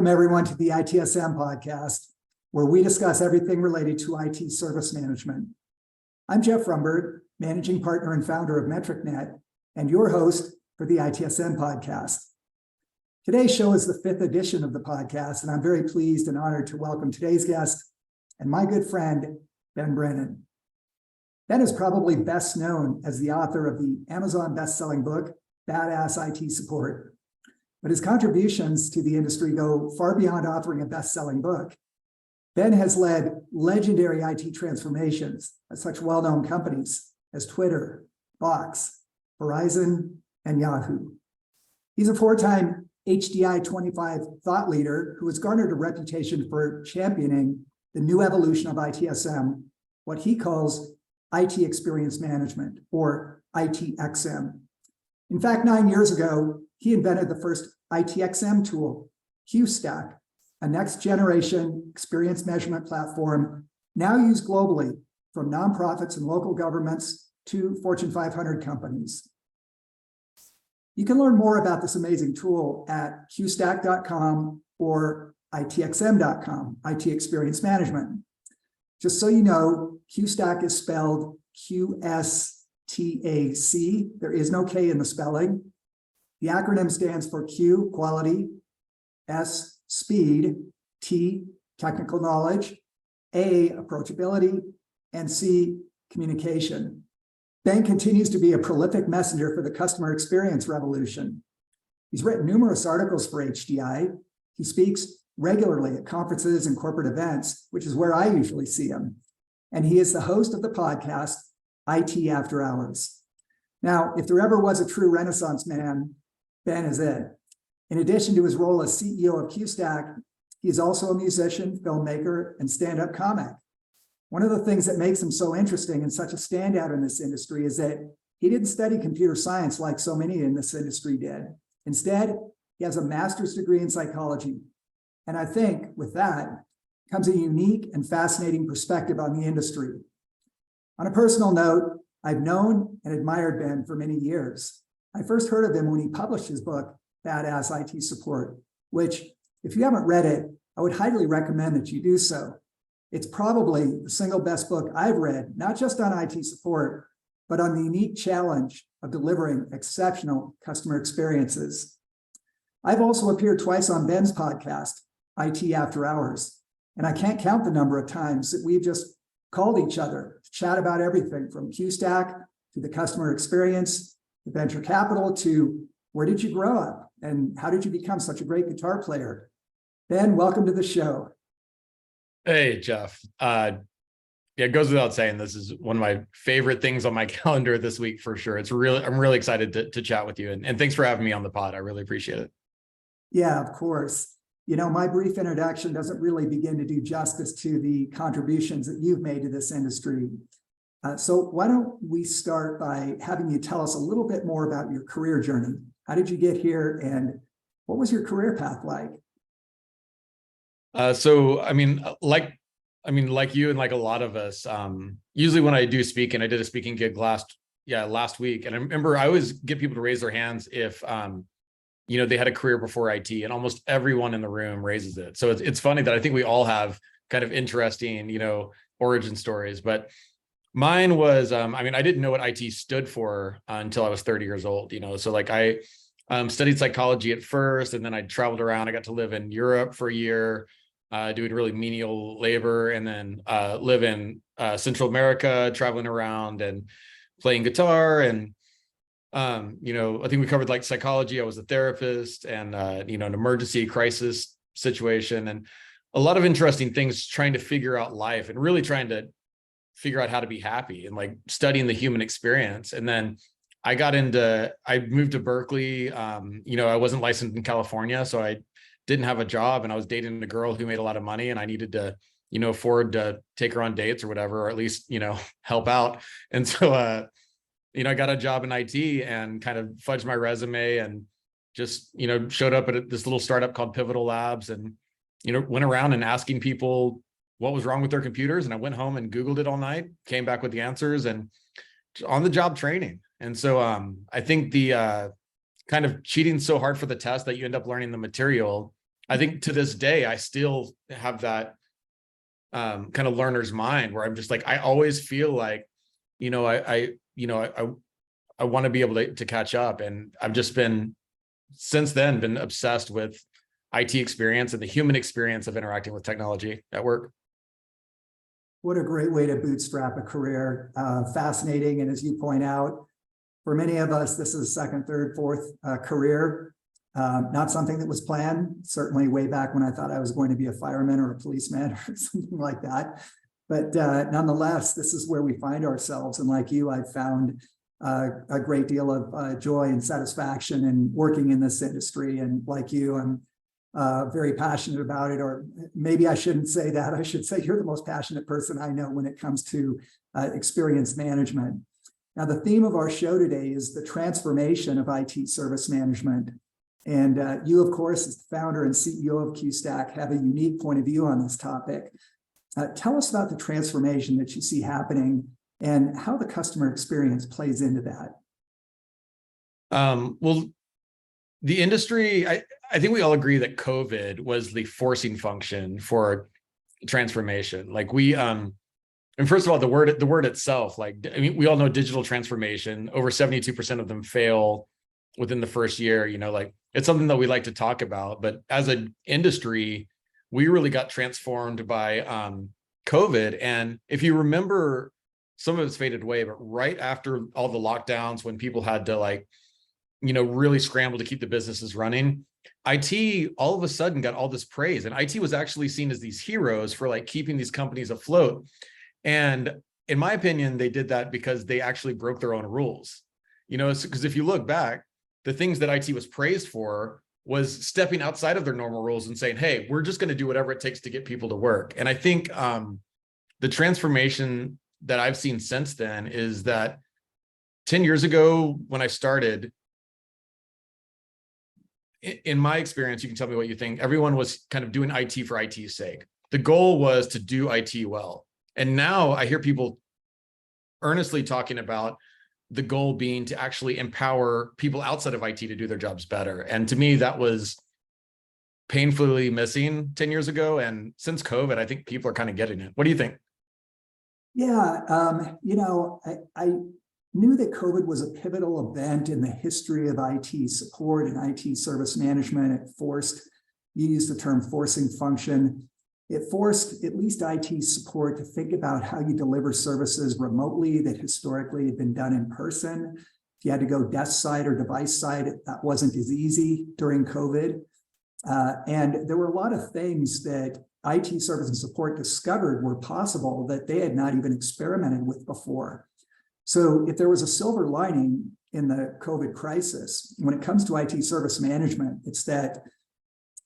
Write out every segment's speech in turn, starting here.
Welcome everyone to the ITSM podcast, where we discuss everything related to IT service management. I'm Jeff Rumburg, managing partner and founder of MetricNet, and your host for the ITSM podcast. Today's show is the 5th edition of the podcast, and I'm very pleased and honored to welcome today's guest and my good friend, Ben Brennan. Ben is probably best known as the author of the Amazon best-selling book, Badass IT Support. But his contributions to the industry go far beyond authoring a best-selling book. Ben has led legendary IT transformations at such well-known companies as Twitter, Box, Verizon, and Yahoo. He's a 4-time HDI 25 thought leader who has garnered a reputation for championing the new evolution of ITSM, what he calls IT experience management, or ITXM. In fact, 9 years ago, he invented the first ITXM tool, QSTAC, a next-generation experience measurement platform now used globally from nonprofits and local governments to Fortune 500 companies. You can learn more about this amazing tool at qstac.com or itxm.com, IT Experience Management. Just so you know, QSTAC is spelled QSTAC. There is no K in the spelling. The acronym stands for Q, quality, S, speed, T, technical knowledge, A, approachability, and C, communication. Ben continues to be a prolific messenger for the customer experience revolution. He's written numerous articles for HDI. He speaks regularly at conferences and corporate events, which is where I usually see him. And he is the host of the podcast, IT After Hours. Now, if there ever was a true Renaissance man, Ben is it. In addition to his role as CEO of QSTAC, he is also a musician, filmmaker, and stand-up comic. One of the things that makes him so interesting and such a standout in this industry is that he didn't study computer science like so many in this industry did. Instead, he has a master's degree in psychology. And I think with that comes a unique and fascinating perspective on the industry. On a personal note, I've known and admired Ben for many years. I first heard of him when he published his book, Badass IT Support, which, if you haven't read it, I would highly recommend that you do so. It's probably the single best book I've read, not just on IT support, but on the unique challenge of delivering exceptional customer experiences. I've also appeared twice on Ben's podcast, IT After Hours, and I can't count the number of times that we've just called each other to chat about everything from QSTAC to the customer experience, the venture capital, to where did you grow up and how did you become such a great guitar player? Ben, welcome to the show. Hey, Jeff. Yeah, it goes without saying, this is one of my favorite things on my calendar this week for sure. I'm really excited to chat with you, and thanks for having me on the pod. I really appreciate it. Yeah, of course. You know, my brief introduction doesn't really begin to do justice to the contributions that you've made to this industry. So why don't we start by having you tell us a little bit more about your career journey? How did you get here, and what was your career path like? So, like you and like a lot of us, usually when I do speak, and I did a speaking gig last week, and I remember I always get people to raise their hands if, they had a career before IT, and almost everyone in the room raises it. So it's funny that I think we all have kind of interesting, origin stories, but mine was, I didn't know what IT stood for until I was 30 years old, so like I studied psychology at first, and then I traveled around. I got to live in Europe for a year, doing really menial labor, and then live in Central America, traveling around and playing guitar. And, I think we covered like psychology. I was a therapist and, an emergency crisis situation, and a lot of interesting things, trying to figure out life and really trying to figure out how to be happy and like studying the human experience. And then I moved to Berkeley. I wasn't licensed in California, so I didn't have a job, and I was dating a girl who made a lot of money, and I needed to, afford to take her on dates or whatever, or at least, help out. And so, I got a job in IT and kind of fudged my resume and just, showed up at this little startup called Pivotal Labs, and, went around and asking people what was wrong with their computers. And I went home and Googled it all night, came back with the answers, and on the job training. And so I think the kind of cheating so hard for the test that you end up learning the material I think to this day, I still have that kind of learner's mind where I'm just like, I always feel like, I want to be able to catch up. And I've just since then been obsessed with IT experience and the human experience of interacting with technology at work. What a great way to bootstrap a career. Fascinating. And as you point out, for many of us, this is a second, third, fourth career. Not something that was planned, certainly way back when I thought I was going to be a fireman or a policeman or something like that. But nonetheless, this is where we find ourselves. And like you, I've found a great deal of joy and satisfaction in working in this industry. And like you, I'm very passionate about it, or maybe I shouldn't say that. I should say you're the most passionate person I know when it comes to experience management. Now, the theme of our show today is the transformation of IT service management. And you, of course, as the founder and CEO of QSTAC, have a unique point of view on this topic. Tell us about the transformation that you see happening and how the customer experience plays into that. Well, the industry, I think we all agree that COVID was the forcing function for transformation. Like and first of all, the word itself, like, I mean, we all know digital transformation, over 72% of them fail within the first year, like it's something that we like to talk about, but as an industry, we really got transformed by COVID. And if you remember, some of it's faded away, but right after all the lockdowns, when people had to really scramble to keep the businesses running, IT all of a sudden got all this praise. And IT was actually seen as these heroes for keeping these companies afloat. And in my opinion, they did that because they actually broke their own rules. Because if you look back, the things that IT was praised for was stepping outside of their normal rules and saying, hey, we're just going to do whatever it takes to get people to work. And I think the transformation that I've seen since then is that 10 years ago, when I started, in my experience, you can tell me what you think, everyone was kind of doing IT for IT's sake. The goal was to do IT well. And now I hear people earnestly talking about the goal being to actually empower people outside of IT to do their jobs better. And to me, that was painfully missing 10 years ago. And since COVID, I think people are kind of getting it. What do you think? Yeah, I knew that COVID was a pivotal event in the history of IT support and IT service management. It forced, you used the term forcing function. It forced at least IT support to think about how you deliver services remotely that historically had been done in person. If you had to go desk side or device side, that wasn't as easy during COVID. And there were a lot of things that IT service and support discovered were possible that they had not even experimented with before. So if there was a silver lining in the COVID crisis, when it comes to IT service management, it's that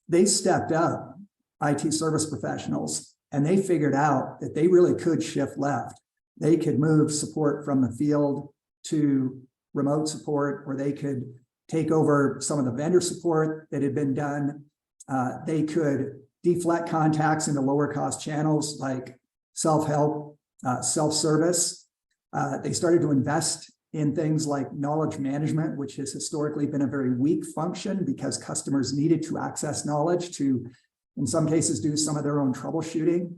they stepped up, IT service professionals, and they figured out that they really could shift left. They could move support from the field to remote support, or they could take over some of the vendor support that had been done. They could deflect contacts into lower cost channels like self-help, self-service. They started to invest in things like knowledge management, which has historically been a very weak function because customers needed to access knowledge to, in some cases, do some of their own troubleshooting.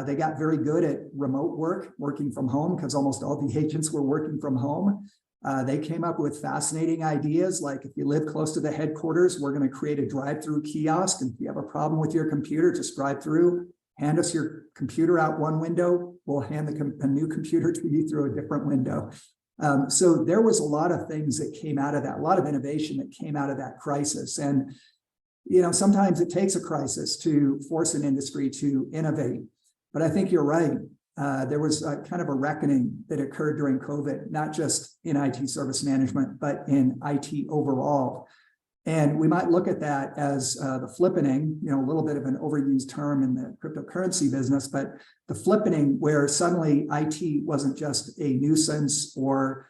They got very good at remote work, working from home, because almost all the agents were working from home. They came up with fascinating ideas like, if you live close to the headquarters, we're going to create a drive-through kiosk. And if you have a problem with your computer, just drive through, hand us your computer out one window, we'll hand a new computer to you through a different window. So there was a lot of things that came out of that, a lot of innovation that came out of that crisis. And sometimes it takes a crisis to force an industry to innovate. But I think you're right. There was a kind of a reckoning that occurred during COVID, not just in IT service management, but in IT overall. And we might look at that as the flippening, a little bit of an overused term in the cryptocurrency business, but the flippening where suddenly IT wasn't just a nuisance or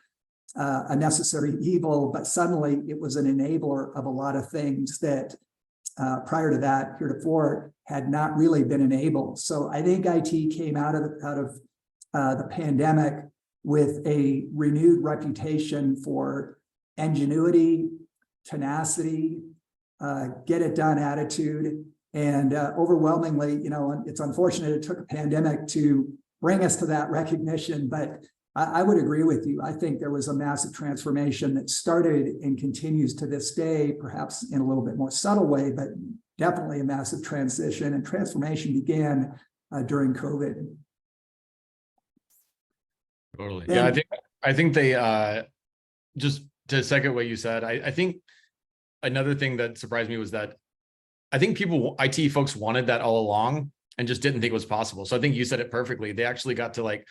a necessary evil, but suddenly it was an enabler of a lot of things that prior to that, heretofore, had not really been enabled. So I think IT came out of the pandemic with a renewed reputation for ingenuity, tenacity, get it done attitude. And overwhelmingly, it's unfortunate it took a pandemic to bring us to that recognition, but I would agree with you. I think there was a massive transformation that started and continues to this day, perhaps in a little bit more subtle way, but definitely a massive transition and transformation began during COVID. Totally. Ben, Yeah, I think they just to second what you said, I think another thing that surprised me was that I think IT folks wanted that all along and just didn't think it was possible. So I think you said it perfectly. They actually got to like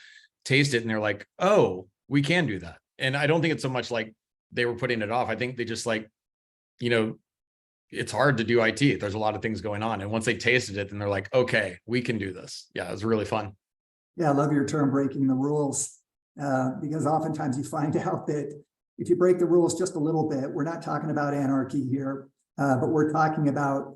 taste it and they're like, oh, we can do that. And I don't think it's so much like they were putting it off. I think they just like, it's hard to do IT. There's a lot of things going on. And once they tasted it, then they're like, okay, we can do this. Yeah, it was really fun. Yeah, I love your term breaking the rules, because oftentimes you find out that if you break the rules just a little bit, we're not talking about anarchy here, but we're talking about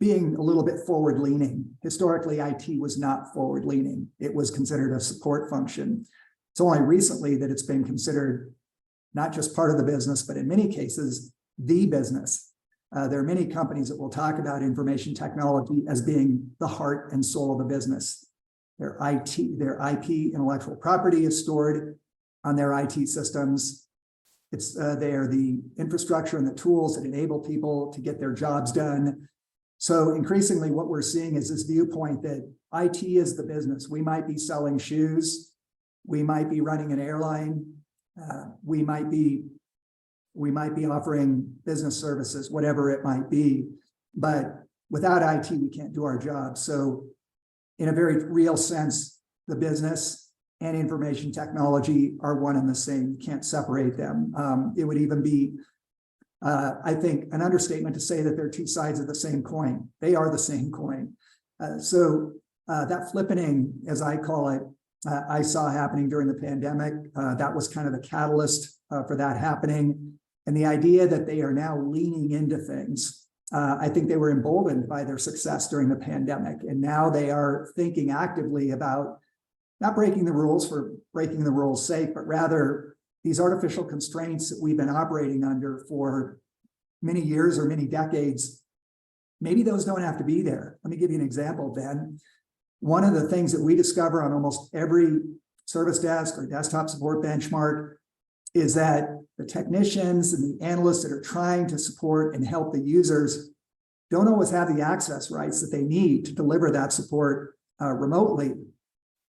being a little bit forward leaning. Historically, IT was not forward leaning. It was considered a support function. It's only recently that it's been considered not just part of the business, but in many cases, the business. There are many companies that will talk about information technology as being the heart and soul of the business. Their IP, intellectual property is stored on their IT systems. They are the infrastructure and the tools that enable people to get their jobs done. So increasingly what we're seeing is this viewpoint that IT is the business. We might be selling shoes. We might be running an airline. We might be offering business services, whatever it might be. But without IT, we can't do our job. So in a very real sense, the business and information technology are one and the same. You can't separate them. It would even be, I think, an understatement to say that they're two sides of the same coin. They are the same coin. So that flippening, as I call it, I saw happening during the pandemic. That was kind of the catalyst for that happening. And the idea that they are now leaning into things. I think they were emboldened by their success during the pandemic. And now they are thinking actively about not breaking the rules for breaking the rules' sake, but rather these artificial constraints that we've been operating under for many years or many decades. Maybe those don't have to be there. Let me give you an example, Ben. One of the things that we discover on almost every service desk or desktop support benchmark is that the technicians and the analysts that are trying to support and help the users don't always have the access rights that they need to deliver that support remotely.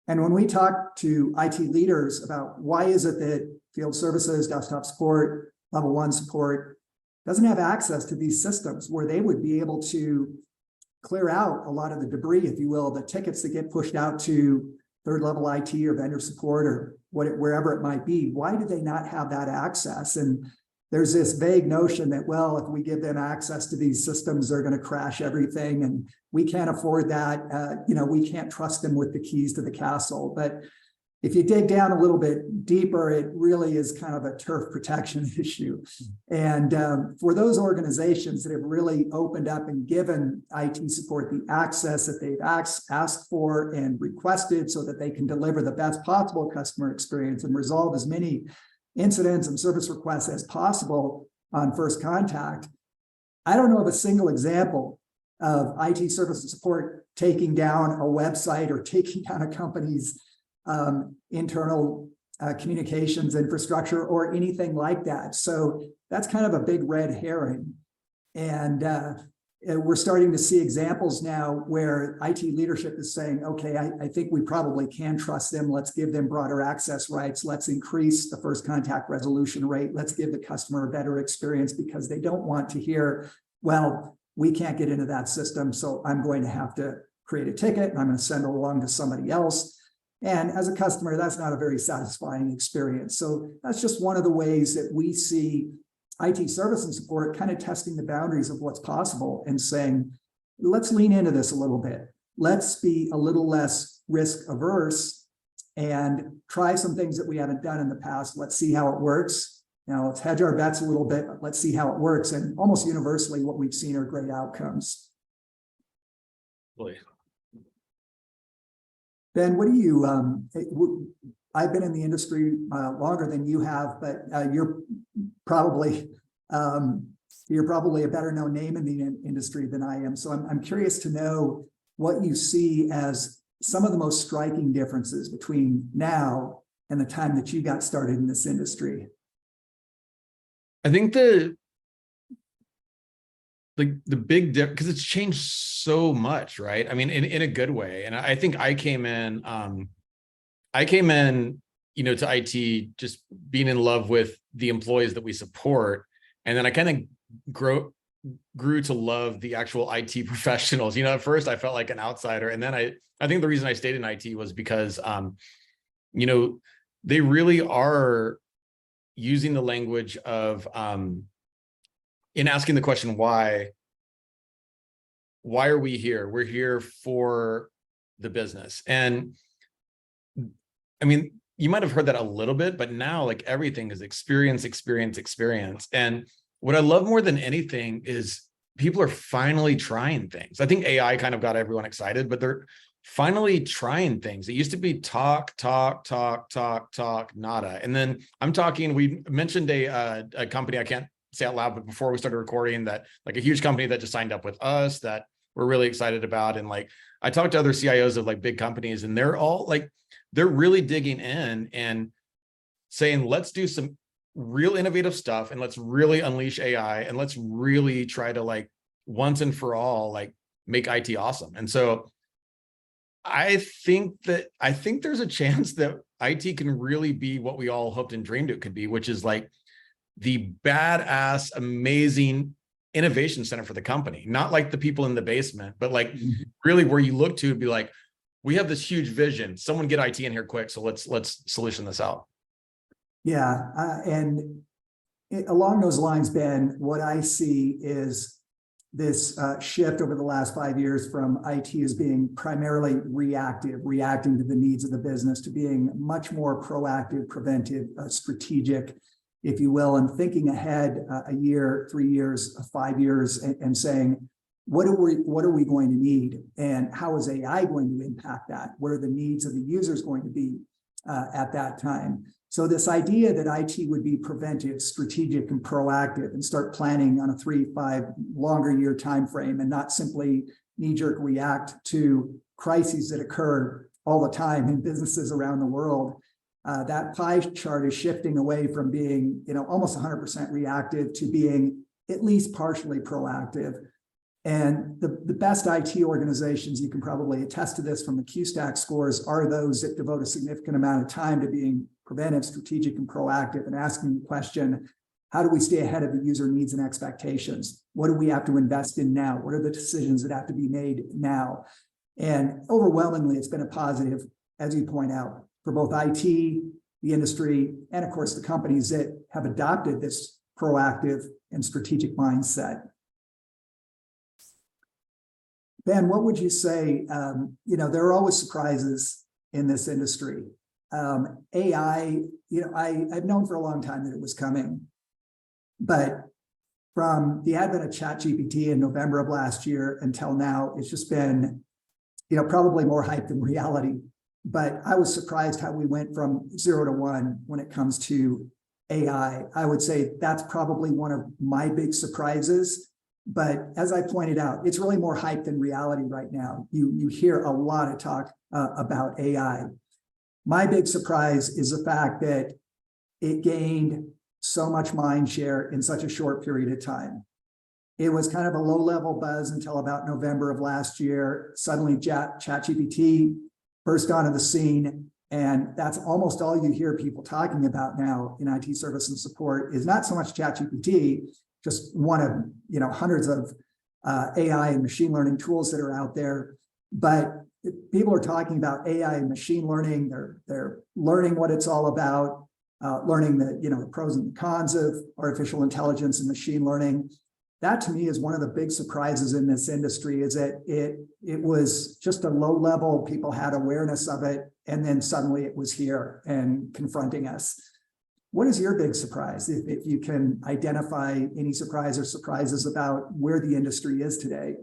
And when we talk to IT leaders about why is it that field services, desktop support, level 1 support doesn't have access to these systems where they would be able to clear out a lot of the debris, if you will, the tickets that get pushed out to third level IT or vendor support or wherever it might be. Why do they not have that access? And there's this vague notion that, well, if we give them access to these systems, they're going to crash everything. And we can't afford that. We can't trust them with the keys to the castle. But if you dig down a little bit deeper, it really is kind of a turf protection issue. And for those organizations that have really opened up and given IT support the access that they've asked for and requested so that they can deliver the best possible customer experience and resolve as many incidents and service requests as possible on first contact, I don't know of a single example of IT service and support taking down a website or taking down a company's internal communications infrastructure or anything like that. So that's kind of a big red herring. And we're starting to see examples now where IT leadership is saying, okay, I think we probably can trust them. Let's give them broader access rights. Let's increase the first contact resolution rate. Let's give the customer a better experience because they don't want to hear, well, we can't get into that system, so I'm going to have to create a ticket and I'm going to send it along to somebody else. And as a customer, that's not a very satisfying experience. So that's just one of the ways that we see IT service and support kind of testing the boundaries of what's possible and saying, let's lean into this a little bit. Let's be a little less risk averse and try some things that we haven't done in the past. Let's see how it works. Now let's hedge our bets a little bit, but let's see how it works. And almost universally, what we've seen are great outcomes. Boy. Ben, what do you, I've been in the industry longer than you have, but you're probably You're probably a better known name in the industry than I am. So I'm curious to know what you see as some of the most striking differences between now and the time that you got started in this industry. I think the big difference, because it's changed so much, right? I mean, in a good way. And I think I came in, you know, to IT just being in love with the employees that we support. And then I kind of grew to love the actual IT professionals. You know, at first I felt like an outsider. And then I think the reason I stayed in IT was because, you know, they really are using the language of, in asking the question, why are we here? We're here for the business. And I mean, you might have heard that a little bit, but now like everything is experience. And what I love more than anything is people are finally trying things. I think AI kind of got everyone excited, but they're finally trying things. It used to be talk, nada. And then I'm talking, we mentioned a company, I can't say out loud, but before we started recording, that like a huge company that just signed up with us that we're really excited about. And like, I talked to other CIOs of like big companies, and they're all like, they're really digging in and saying, let's do some real innovative stuff, and let's really unleash AI, and let's really try to like once and for all, like make IT awesome. And so I think there's a chance that IT can really be what we all hoped and dreamed it could be, which is like the badass, amazing innovation center for the company, not like the people in the basement, but like really where you look to be like, we have this huge vision. Someone get IT in here quick. So let's solution this out. Yeah. Along those lines, Ben, what I see is this shift over the last 5 years from IT as being primarily reactive, reacting to the needs of the business, to being much more proactive, preventive, strategic, if you will, and thinking ahead a year, 3 years, 5 years, and saying, what are we going to need, and how is AI going to impact that? What are the needs of the users going to be at that time? So this idea that IT would be preventive, strategic, and proactive, and start planning on a 3-5 longer year time frame, and not simply knee-jerk react to crises that occur all the time in businesses around the world. That pie chart is shifting away from being, you know, almost 100% reactive to being at least partially proactive. And the best IT organizations, you can probably attest to this from the QSTAC scores, are those that devote a significant amount of time to being preventive, strategic, and proactive, and asking the question, how do we stay ahead of the user needs and expectations? What do we have to invest in now? What are the decisions that have to be made now? And overwhelmingly, it's been a positive, as you point out, for both IT, the industry, and of course, the companies that have adopted this proactive and strategic mindset. Ben, what would you say? You know, there are always surprises in this industry. AI, you know, I've known for a long time that it was coming, but from the advent of ChatGPT in November of last year until now, it's just been, you know, probably more hype than reality. But I was surprised how we went from 0 to 1 when it comes to AI. I would say that's probably one of my big surprises. But as I pointed out, it's really more hype than reality right now. You hear a lot of talk about AI. My big surprise is the fact that it gained so much mind share in such a short period of time. It was kind of a low-level buzz until about November of last year. Suddenly, ChatGPT burst onto the scene, and that's almost all you hear people talking about now in IT service and support, is not so much ChatGPT, just one of, you know, hundreds of AI and machine learning tools that are out there. But people are talking about AI and machine learning. They're learning what it's all about, learning the, you know, the pros and the cons of artificial intelligence and machine learning. That to me is one of the big surprises in this industry, is that it was just a low level, people had awareness of it, and then suddenly it was here and confronting us. What is your big surprise, if you can identify any surprise or surprises about where the industry is today?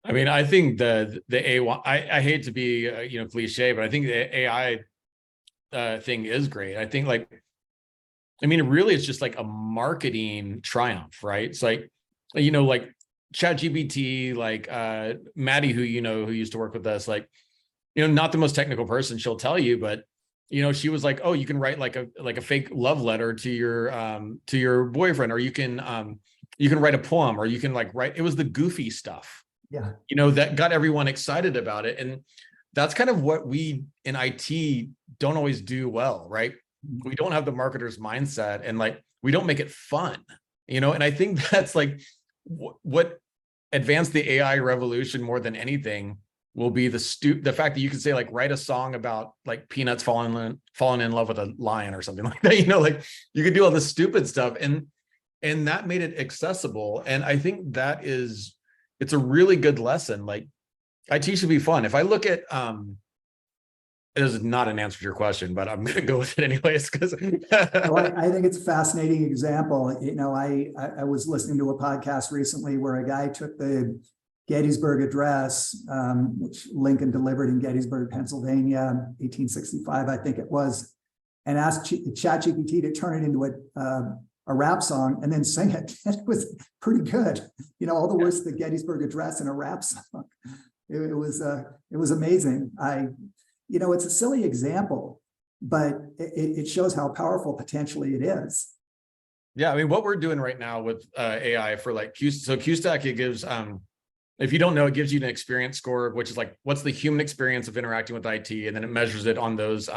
I mean, I think the AI, I hate to be, you know, cliche, but I think the AI thing is great. I think like I mean, really, it's just like a marketing triumph, right? It's like, like ChatGPT, like Maddie, who used to work with us, like, not the most technical person, she'll tell you, but she was like, oh, you can write like a fake love letter to your boyfriend, or you can write a poem, or you can like write. It was the goofy stuff, Yeah. that got everyone excited about it, and that's kind of what we in IT don't always do well, right? We don't have the marketer's mindset, and like we don't make it fun, and I think that's like what advanced the AI revolution more than anything will be the fact that you can say, like, write a song about like peanuts falling in love with a lion or something like that. Like you could do all this stupid stuff, and that made it accessible. And I think it's a really good lesson. Like IT should be fun. If I look at this is not an answer to your question, but I'm going to go with it anyways because I think it's a fascinating example. I was listening to a podcast recently where a guy took the Gettysburg Address, which Lincoln delivered in Gettysburg, Pennsylvania, 1865, I think it was, and asked ChatGPT to turn it into a rap song and then sing it. And it was pretty good. All the words to the Gettysburg Address in a rap song. It was amazing. It's a silly example, but it shows how powerful potentially it is. Yeah, I mean, what we're doing right now with AI for like QSTAC, it gives, if you don't know, it gives you an experience score, which is like, what's the human experience of interacting with IT, and then it measures it on those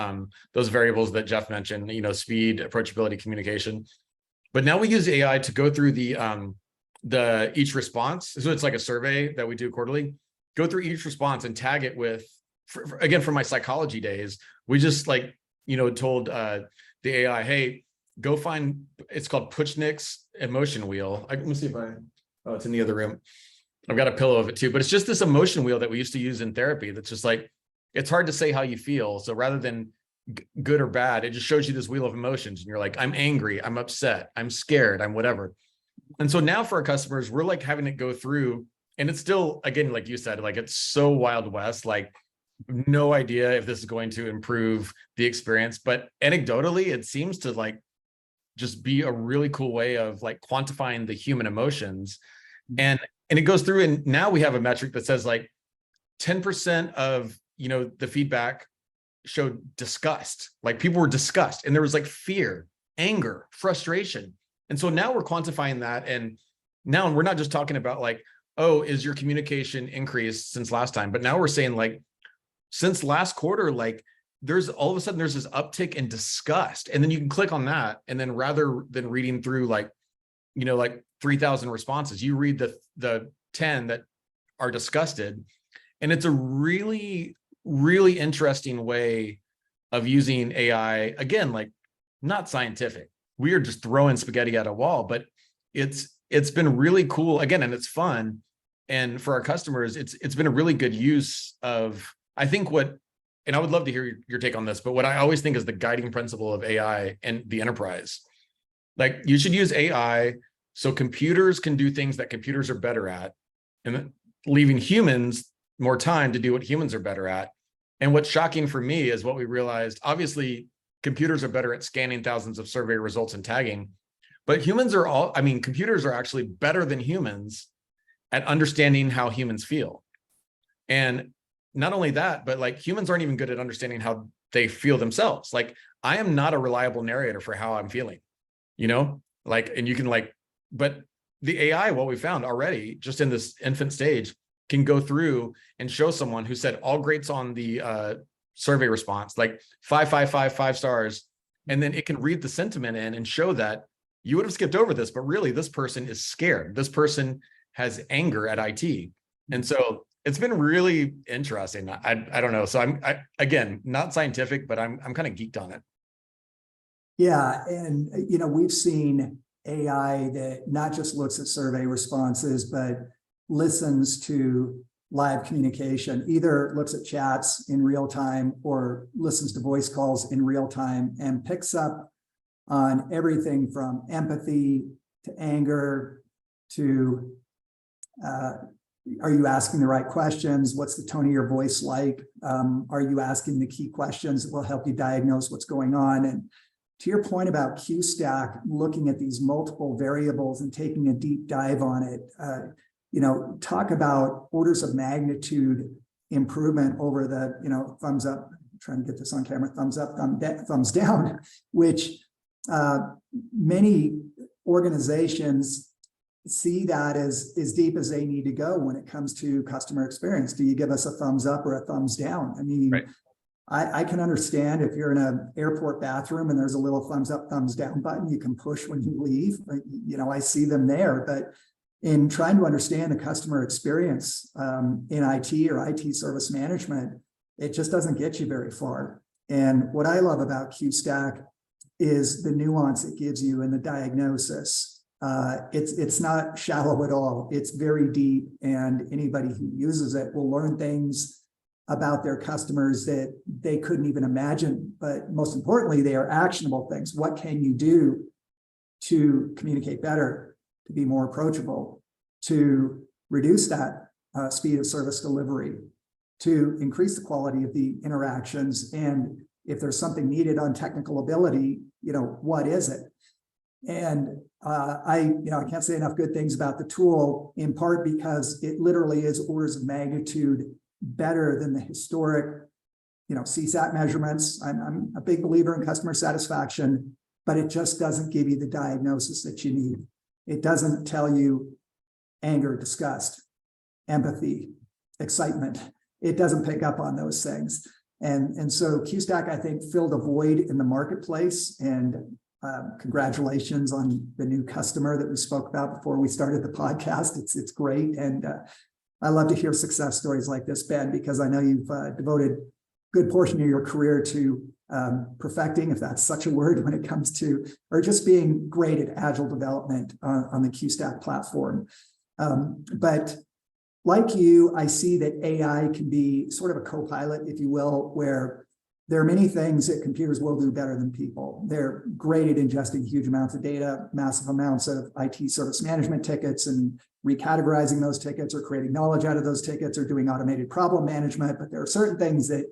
variables that Jeff mentioned, speed, approachability, communication. But now we use AI to go through the each response. So it's like a survey that we do quarterly. Go through each response and tag it with. Again, from my psychology days, we just like, told the AI, hey, go find, it's called Puchnik's emotion wheel. Let me see if it's in the other room. I've got a pillow of it too, but it's just this emotion wheel that we used to use in therapy. That's just like, it's hard to say how you feel. So rather than good or bad, it just shows you this wheel of emotions. And you're like, I'm angry, I'm upset, I'm scared, I'm whatever. And so now for our customers, we're like having it go through, and it's still, again, like you said, like it's so Wild West, like no idea if this is going to improve the experience, but anecdotally, it seems to like just be a really cool way of like quantifying the human emotions. And it goes through, and now we have a metric that says like 10% of, the feedback showed disgust, like people were disgust, and there was like fear, anger, frustration. And so now we're quantifying that. And now we're not just talking about like, oh, is your communication increased since last time? But now we're saying like, since last quarter, like there's all of a sudden there's this uptick in disgust. And then you can click on that. And then rather than reading through like, like 3,000 responses, you read the 10 that are disgusted. And it's a really, really interesting way of using AI. Again, like not scientific. We are just throwing spaghetti at a wall, but it's been really cool. Again, and it's fun. And for our customers, it's been a really good use of, I think and I would love to hear your take on this, but what I always think is the guiding principle of AI and the enterprise. Like you should use AI so computers can do things that computers are better at, and leaving humans more time to do what humans are better at. And what's shocking for me is what we realized, obviously computers are better at scanning thousands of survey results and tagging, but computers are actually better than humans at understanding how humans feel. And not only that, but like humans aren't even good at understanding how they feel themselves. Like I am not a reliable narrator for how I'm feeling, like, and you can like, but the AI, what we found already just in this infant stage, can go through and show someone who said all greats on the survey response, like 5 stars. And then it can read the sentiment in and show that you would have skipped over this, but really this person is scared. This person has anger at IT. And so it's been really interesting. I don't know. So I again, not scientific, but I'm kind of geeked on it. Yeah. And, we've seen AI that not just looks at survey responses, but listens to live communication, either looks at chats in real time or listens to voice calls in real time and picks up on everything from empathy to anger to are you asking the right questions? What's the tone of your voice like? Are you asking the key questions that will help you diagnose what's going on? And to your point about QSTAC, looking at these multiple variables and taking a deep dive on it, talk about orders of magnitude improvement over the, thumbs up, I'm trying to get this on camera, thumbs up, thumbs down, which many organizations see that as deep as they need to go when it comes to customer experience. Do you give us a thumbs up or a thumbs down? I mean, right. I can understand if you're in an airport bathroom and there's a little thumbs up, thumbs down button you can push when you leave. I see them there, but in trying to understand the customer experience in IT or IT service management, it just doesn't get you very far. And what I love about QSTAC is the nuance it gives you in the diagnosis. It's not shallow at all. It's very deep, and anybody who uses it will learn things about their customers that they couldn't even imagine. But most importantly, they are actionable things. What can you do to communicate better, to be more approachable, to reduce that speed of service delivery, to increase the quality of the interactions? And if there's something needed on technical ability, what is it? And I can't say enough good things about the tool, in part because it literally is orders of magnitude better than the historic, CSAT measurements. I'm a big believer in customer satisfaction, but it just doesn't give you the diagnosis that you need. It doesn't tell you anger, disgust, empathy, excitement. It doesn't pick up on those things. And so QSTAC, I think, filled a void in the marketplace. And congratulations on the new customer that we spoke about before we started the podcast. It's great. And I love to hear success stories like this, Ben, because I know you've devoted a good portion of your career to perfecting, if that's such a word, when it comes to, or just being great at agile development on the QSTAC platform. But like you, I see that AI can be sort of a co-pilot, if you will, where there are many things that computers will do better than people. They're great at ingesting huge amounts of data, massive amounts of IT service management tickets, and recategorizing those tickets, or creating knowledge out of those tickets, or doing automated problem management. But there are certain things that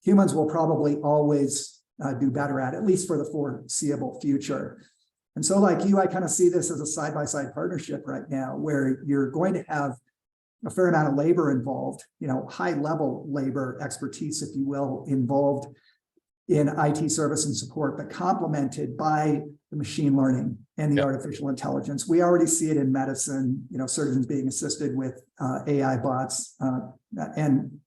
humans will probably always do better at least for the foreseeable future. And so like you, I kind of see this as a side-by-side partnership right now, where you're going to have a fair amount of labor involved, high-level labor expertise, if you will, involved in IT service and support, but complemented by the machine learning and the artificial intelligence. We already see it in medicine, surgeons being assisted with AI bots, and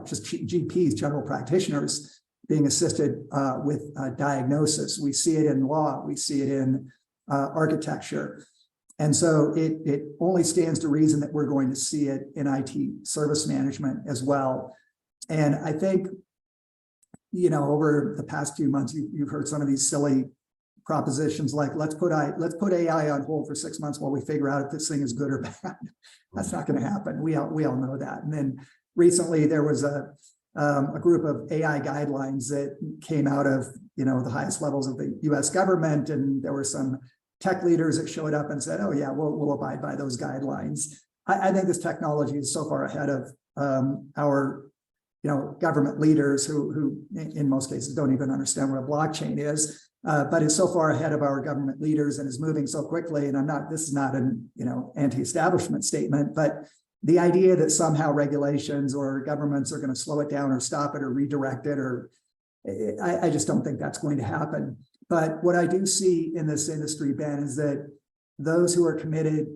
just GPs, general practitioners, being assisted with diagnosis. We see it in law, we see it in architecture. And so it only stands to reason that we're going to see it in IT service management as well. And I think, over the past few months, you've heard some of these silly propositions like, let's put AI on hold for 6 months while we figure out if this thing is good or bad. That's not going to happen. We all know that. And then recently there was a group of AI guidelines that came out of, the highest levels of the US government. And there were some tech leaders that showed up and said, oh yeah, we'll abide by those guidelines. I think this technology is so far ahead of our government leaders who in most cases don't even understand what a blockchain is, but is so far ahead of our government leaders and is moving so quickly. And this is not an anti-establishment statement, but the idea that somehow regulations or governments are going to slow it down or stop it or redirect it, or I just don't think that's going to happen. But what I do see in this industry, Ben, is that those who are committed,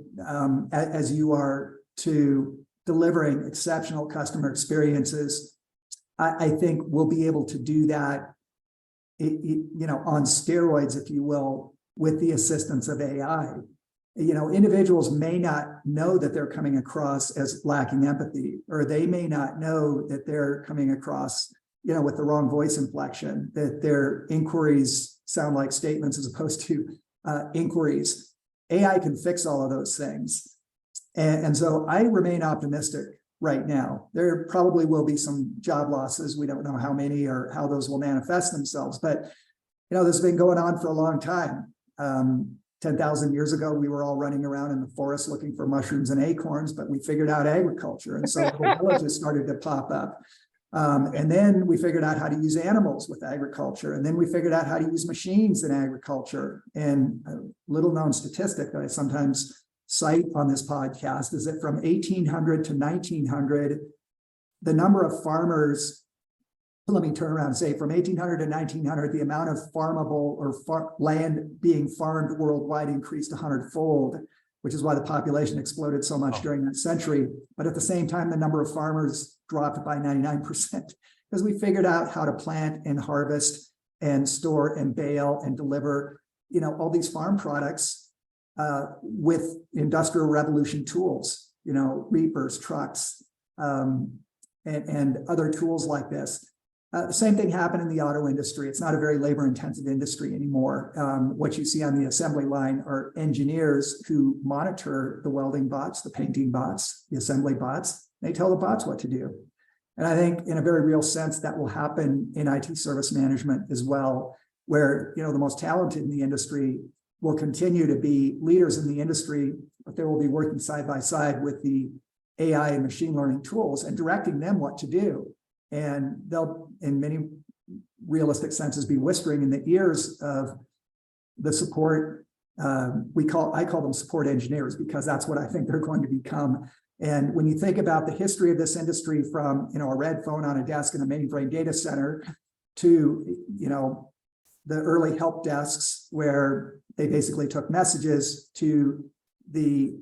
as you are, to delivering exceptional customer experiences, I think we'll be able to do that, on steroids, if you will, with the assistance of AI. Individuals may not know that they're coming across as lacking empathy, or they may not know that they're coming across, with the wrong voice inflection, that their inquiries sound like statements as opposed to inquiries. AI can fix all of those things. And so I remain optimistic right now. There probably will be some job losses. We don't know how many or how those will manifest themselves, but this has been going on for a long time. 10,000 years ago, we were all running around in the forest looking for mushrooms and acorns, but we figured out agriculture. And so villages started to pop up. And then we figured out how to use animals with agriculture. And then we figured out how to use machines in agriculture. And a little known statistic that I sometimes cite on this podcast is that from 1800 to 1900, the number of farmers, let me turn around and say from 1800 to 1900, the amount of farmable or land being farmed worldwide increased 100-fold, which is why the population exploded so much during that century. But at the same time, the number of farmers dropped by 99% because we figured out how to plant and harvest and store and bale and deliver, all these farm products with industrial revolution tools, reapers, trucks, and other tools like this. The same thing happened in the auto industry. It's not a very labor-intensive industry anymore. What you see on the assembly line are engineers who monitor the welding bots, the painting bots, the assembly bots. They tell the bots what to do. And I think in a very real sense, that will happen in IT service management as well, where the most talented in the industry will continue to be leaders in the industry, but they will be working side by side with the AI and machine learning tools and directing them what to do. And they'll, in many realistic senses, be whispering in the ears of the support. I call them support engineers because that's what I think they're going to become. And when you think about the history of this industry from, a red phone on a desk in a mainframe data center to, the early help desks where they basically took messages to the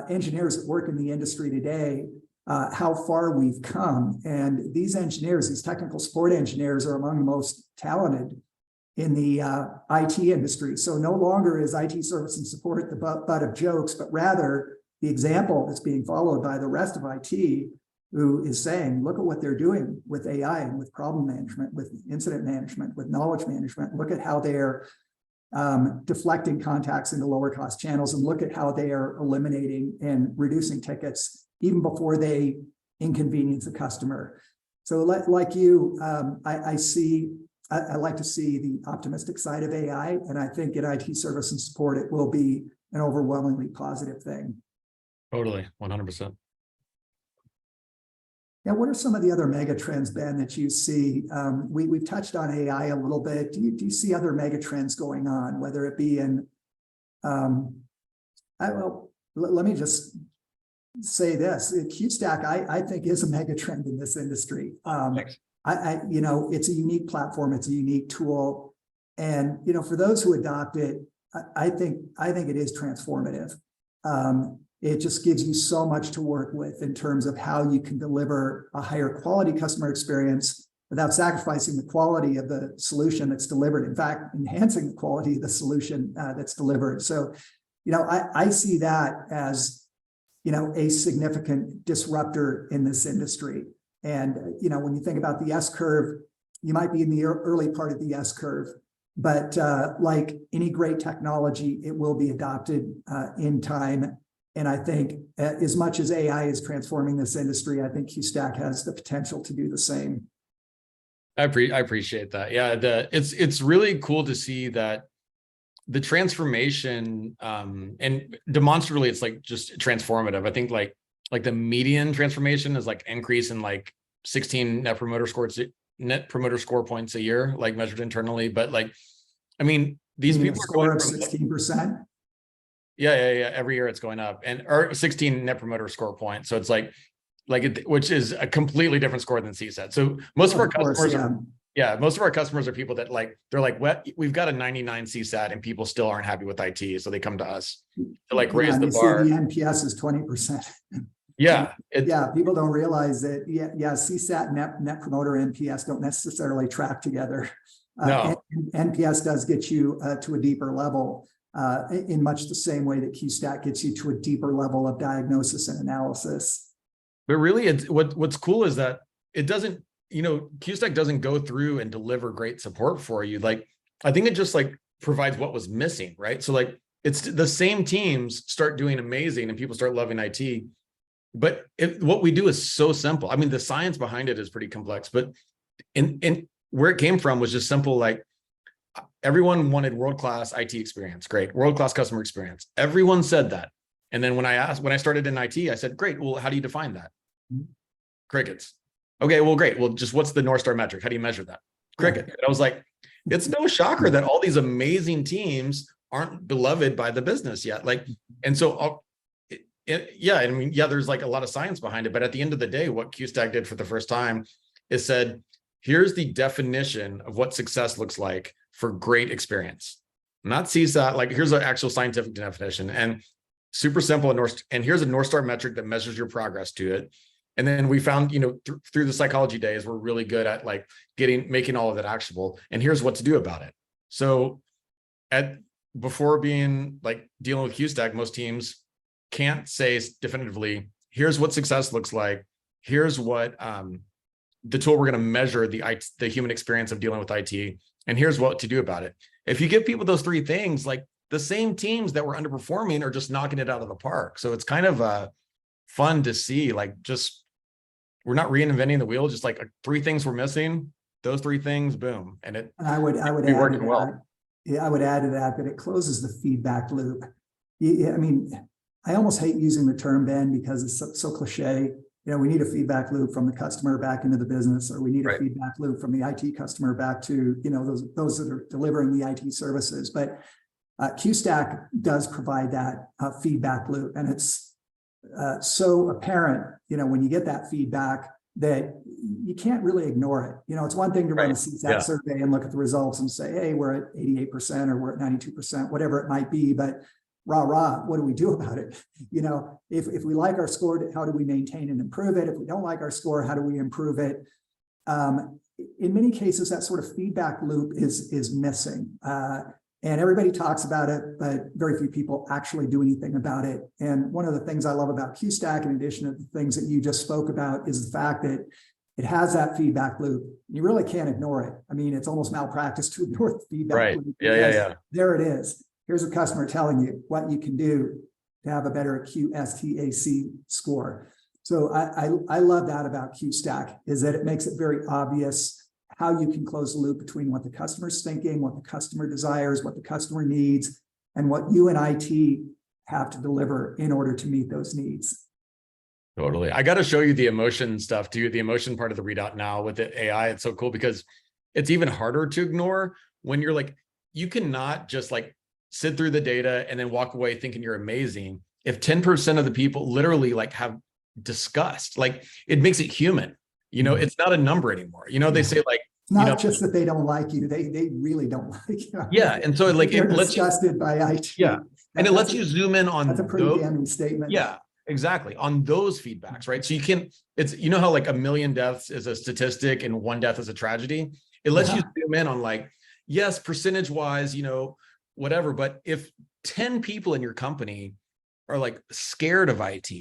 engineers that work in the industry today, how far we've come. And these engineers, these technical support engineers, are among the most talented in the IT industry. So no longer is IT service and support the butt of jokes, but rather the example that's being followed by the rest of IT, who is saying, look at what they're doing with AI and with problem management, with incident management, with knowledge management. Look at how they're deflecting contacts into lower cost channels, and look at how they are eliminating and reducing tickets even before they inconvenience a customer. So like you, I like to see the optimistic side of AI, and I think in IT service and support, it will be an overwhelmingly positive thing. Totally, 100%. Yeah, what are some of the other mega trends, Ben, that you see? We've touched on AI a little bit. Do you see other mega trends going on, whether it be in, let me just say this, QSTAC, I think is a mega trend in this industry. It's a unique platform, it's a unique tool. And, for those who adopt it, I think it is transformative. It just gives you so much to work with in terms of how you can deliver a higher quality customer experience without sacrificing the quality of the solution that's delivered. In fact, enhancing the quality of the solution that's delivered. So, I see that as, a significant disruptor in this industry. And, when you think about the S curve, you might be in the early part of the S curve, but like any great technology, it will be adopted in time. And I think as much as AI is transforming this industry, I think QSTAC has the potential to do the same. I appreciate that. Yeah, it's really cool to see that the transformation, and demonstrably, it's like just transformative. I think like the median transformation is like increase in like 16 net promoter score points a year, like measured internally. But like, I mean, these people score of 16%. Yeah. Every year it's going up, or 16 net promoter score points. So it's which is a completely different score than CSAT. So most of our customers most of our customers are people that they're like, well, we've got a 99 CSAT and people still aren't happy with IT. So they come to us to raise the bar. The NPS is 20%. Yeah. People don't realize that. CSAT, net promoter, NPS don't necessarily track together. No. NPS does get you to a deeper level. In much the same way that QSTAC gets you to a deeper level of diagnosis and analysis. But really, what's cool is that it doesn't, QSTAC doesn't go through and deliver great support for you. I think it just provides what was missing, right? So it's the same teams start doing amazing and people start loving IT. But what we do is so simple. I mean, the science behind it is pretty complex, but in where it came from was just simple. Everyone wanted world-class IT experience, great, world-class customer experience. Everyone said that. And then when I started in IT, I said, great, well, how do you define that? Crickets. Okay, well, great. Well, just what's the North Star metric? How do you measure that? Cricket. And I was like, it's no shocker that all these amazing teams aren't beloved by the business yet. Like, and so yeah, I mean, yeah, there's like a lot of science behind it, but at the end of the day, what QSTAC did for the first time is said, here's the definition of what success looks like for great experience. Not CSAT, like here's an actual scientific definition, and super simple. And here's a North Star metric that measures your progress to it. And then we found, through the psychology days, we're really good at like making all of that actionable. And here's what to do about it. So before being like dealing with QSTAC, most teams can't say definitively, here's what success looks like. Here's what the tool we're going to measure the human experience of dealing with IT. And here's what to do about it. If you give people those three things, like the same teams that were underperforming are just knocking it out of the park. So it's kind of fun to see, like, just, we're not reinventing the wheel, just like three things we're missing, those three things, boom. And I would add to that. Yeah, I would add to that it closes the feedback loop. I mean, I almost hate using the term, Ben, because it's so cliche. We need a feedback loop from the customer back into the business, or we need a feedback loop from the IT customer back to, those that are delivering the IT services. But QSTAC does provide that feedback loop, and it's so apparent, when you get that feedback, that you can't really ignore it. It's one thing to run a CSAT survey and look at the results and say, hey, we're at 88% or we're at 92%, whatever it might be, but what do we do about it? If we like our score, how do we maintain and improve it? If we don't like our score, how do we improve it? In many cases, that sort of feedback loop is missing. And everybody talks about it, but very few people actually do anything about it. And one of the things I love about QSTAC, in addition to the things that you just spoke about, is the fact that it has that feedback loop. You really can't ignore it. I mean, it's almost malpractice to ignore the feedback loop. Yeah. There it is. Here's a customer telling you what you can do to have a better QSTAC score. So I love that about QSTAC, is that it makes it very obvious how you can close the loop between what the customer's thinking, what the customer desires, what the customer needs, and what you and IT have to deliver in order to meet those needs. Totally. I got to show you the emotion stuff too, the emotion part of the readout now with the AI. It's so cool because it's even harder to ignore when you're like, you cannot just like sit through the data and then walk away thinking you're amazing. If 10% of the people literally like have disgust, like it makes it human. It's not a number anymore. They say like, not just that they don't like you, they really don't like you. Yeah. And so like they're disgusted by IT. Yeah. And it lets you zoom in on that's a pretty damning statement. Yeah, exactly. On those feedbacks, right? So you can, it's, how like 1 million deaths is a statistic and 1 death is a tragedy. It lets you zoom in on like, yes, percentage wise, whatever. But if 10 people in your company are like scared of IT,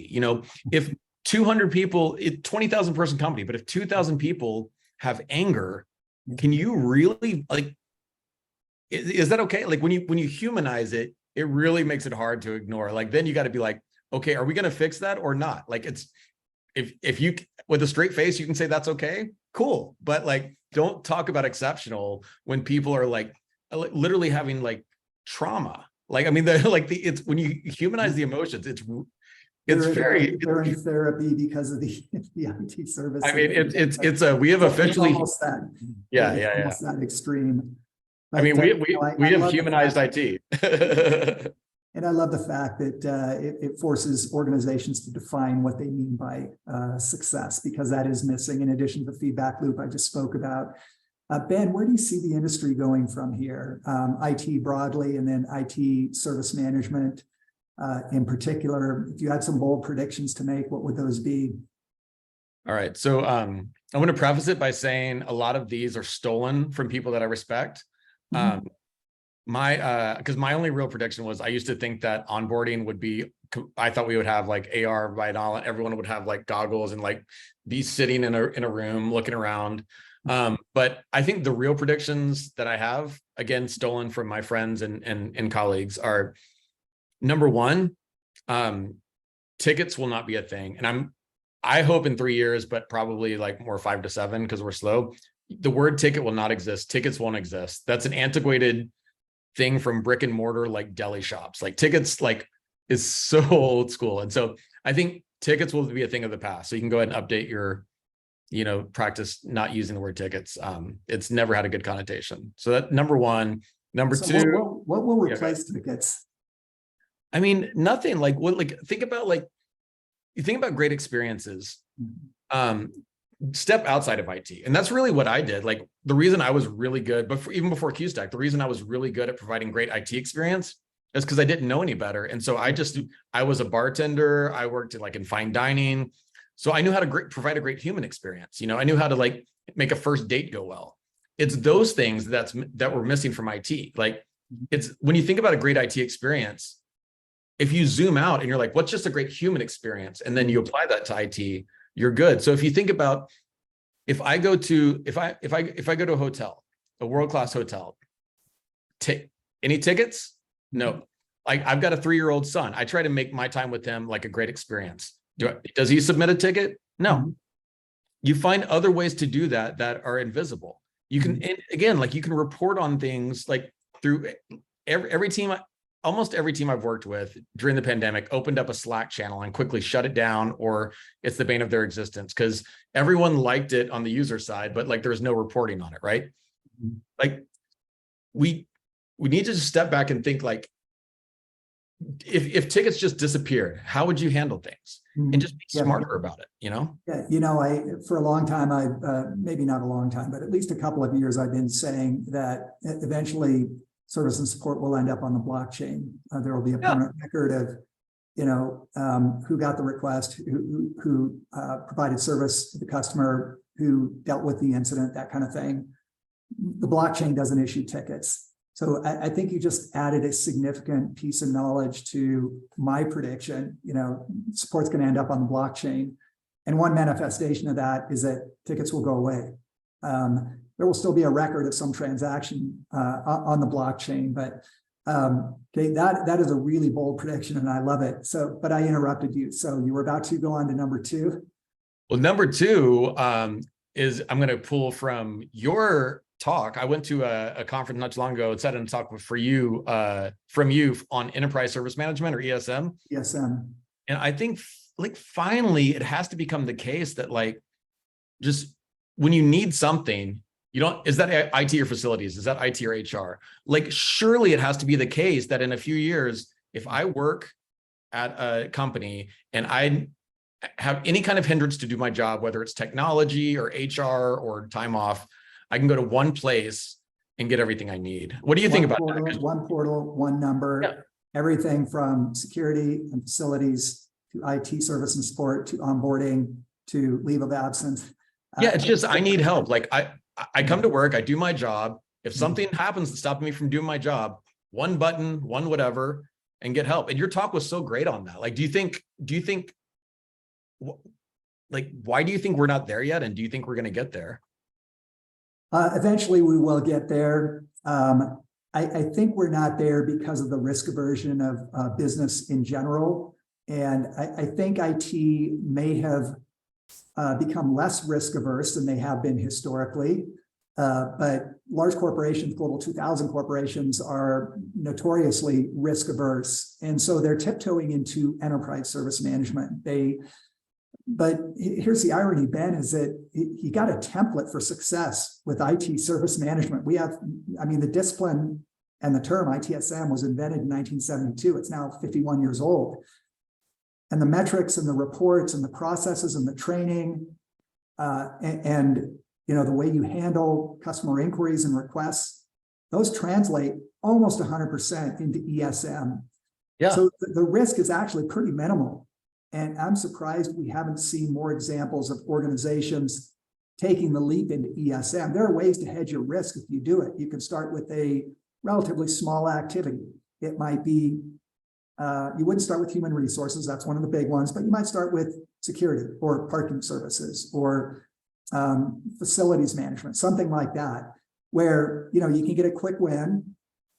if 200 people, 20,000 person company, but if 2,000 people have anger, can you really like, is that okay? Like when you humanize it, it really makes it hard to ignore. Like, then you got to be like, okay, are we going to fix that or not? Like if you, with a straight face, you can say that's okay, cool. But like, don't talk about exceptional when people are like literally having like trauma. Like, I mean, it's when you humanize the emotions, they're in therapy because of the IT service. I mean, we have officially almost that. Yeah. Almost that extreme. But, I mean, we have humanized IT. And I love the fact that it forces organizations to define what they mean by success, because that is missing in addition to the feedback loop I just spoke about. Ben, where do you see the industry going from here? IT broadly, and then IT service management in particular. If you had some bold predictions to make, what would those be? All right. So I'm going to preface it by saying a lot of these are stolen from people that I respect. Because my only real prediction was I used to think that onboarding would be, I thought we would have like AR Vidal, everyone would have like goggles and like be sitting in a room looking around. But I think the real predictions that I have, again, stolen from my friends and colleagues, are number one, tickets will not be a thing. And I hope in 3 years, but probably like more 5 to 7 because we're slow. The word ticket will not exist. Tickets won't exist. That's an antiquated thing from brick and mortar, like deli shops. Like tickets like is so old school. And so I think tickets will be a thing of the past. So you can go ahead and update your practice not using the word tickets. It's never had a good connotation. So that number one. Number So two, what will replace tickets? I mean, nothing. Like think about you think about great experiences. Step outside of IT. And that's really what I did. Like the reason I was really good, but even before QSTAC, the reason I was really good at providing great IT experience is because I didn't know any better. And so I was a bartender. I worked in fine dining. So I knew how to provide a great human experience. I knew how to make a first date go well. It's those things that were missing from IT. Like it's when you think about a great IT experience, if you zoom out and you're like, what's just a great human experience? And then you apply that to IT, you're good. So if you think about, if I go to a hotel, a world-class hotel, any tickets? No. I've got a 3-year-old son. I try to make my time with him like a great experience. Does he submit a ticket? No. You find other ways to do that are invisible. You can, and again, you can report on things through every team. Almost every team I've worked with during the pandemic opened up a Slack channel and quickly shut it down, or it's the bane of their existence because everyone liked it on the user side, but there's no reporting on it, right? We need to just step back and think if tickets just disappeared, how would you handle things? And just be smarter about it, Yeah, for a long time, maybe not a long time, but at least a couple of years, I've been saying that eventually service and support will end up on the blockchain. There will be a permanent record of, who got the request, who provided service to the customer, who dealt with the incident, that kind of thing. The blockchain doesn't issue tickets. So I think you just added a significant piece of knowledge to my prediction. Support's going to end up on the blockchain. And one manifestation of that is that tickets will go away. There will still be a record of some transaction on the blockchain, but that is a really bold prediction and I love it. So, but I interrupted you. So you were about to go on to number 2. Well, number 2 is I'm going to pull from your talk. I went to a conference not too long ago and sat in a talk from you on enterprise service management, or ESM. ESM. And I think finally it has to become the case that just when you need something, is that IT or facilities? Is that IT or HR? Surely it has to be the case that in a few years, if I work at a company and I have any kind of hindrance to do my job, whether it's technology or HR or time off, I can go to one place and get everything I need. What do you think about that? One portal, one number, everything from security and facilities to IT service and support to onboarding to leave of absence. It's just, I need help. I come to work, I do my job. If something happens to stop me from doing my job, one button, one whatever, and get help. And your talk was so great on that. Do you think, why do you think we're not there yet? And do you think we're going to get there? Eventually we will get there. I think we're not there because of the risk aversion of business in general. And I think IT may have become less risk averse than they have been historically. But large corporations, Global 2000 corporations, are notoriously risk averse. And so they're tiptoeing into enterprise service management. But here's the irony, Ben, is that he got a template for success with IT service management. The discipline and the term ITSM was invented in 1972. It's now 51 years old. And the metrics and the reports and the processes and the training and the way you handle customer inquiries and requests, those translate almost 100% into ESM. Yeah. So the risk is actually pretty minimal. And I'm surprised we haven't seen more examples of organizations taking the leap into ESM. There are ways to hedge your risk if you do it. You can start with a relatively small activity. It might be, you wouldn't start with human resources, that's one of the big ones, but you might start with security or parking services or facilities management, something like that, where you can get a quick win.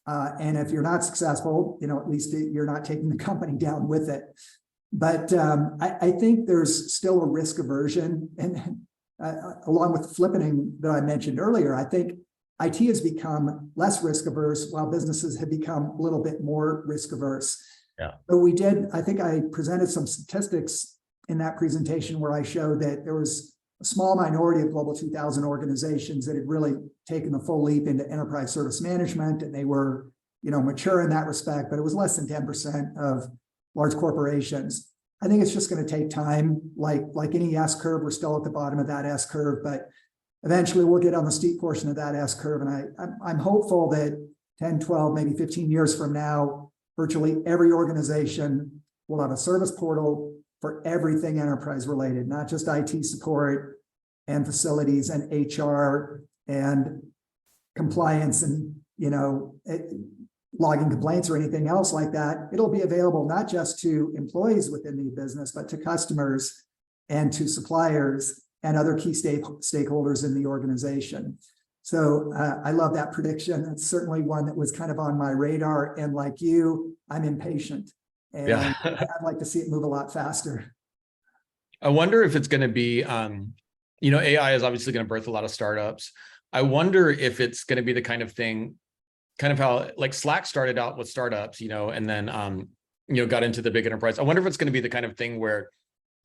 And if you're not successful, at least you're not taking the company down with it. But I think there's still a risk aversion, and along with the flippening that I mentioned earlier, I think IT has become less risk averse while businesses have become a little bit more risk averse. Yeah. So I think I presented some statistics in that presentation where I showed that there was a small minority of Global 2000 organizations that had really taken the full leap into enterprise service management, and they were, mature in that respect, but it was less than 10% of large corporations. I think it's just going to take time, like any S curve. We're still at the bottom of that S curve, but eventually we'll get on the steep portion of that S curve. And I'm hopeful that 10, 12, maybe 15 years from now, virtually every organization will have a service portal for everything enterprise related, not just IT support and facilities and HR and compliance and, logging complaints or anything else like that. It'll be available not just to employees within the business, but to customers and to suppliers and other key stakeholders in the organization. So I love that prediction. It's certainly one that was kind of on my radar. And like you, I'm impatient. And I'd like to see it move a lot faster. I wonder if it's going to be, AI is obviously going to birth a lot of startups. I wonder if it's going to be the kind of thing, kind of how like Slack started out with startups, and then, got into the big enterprise. I wonder if it's going to be the kind of thing where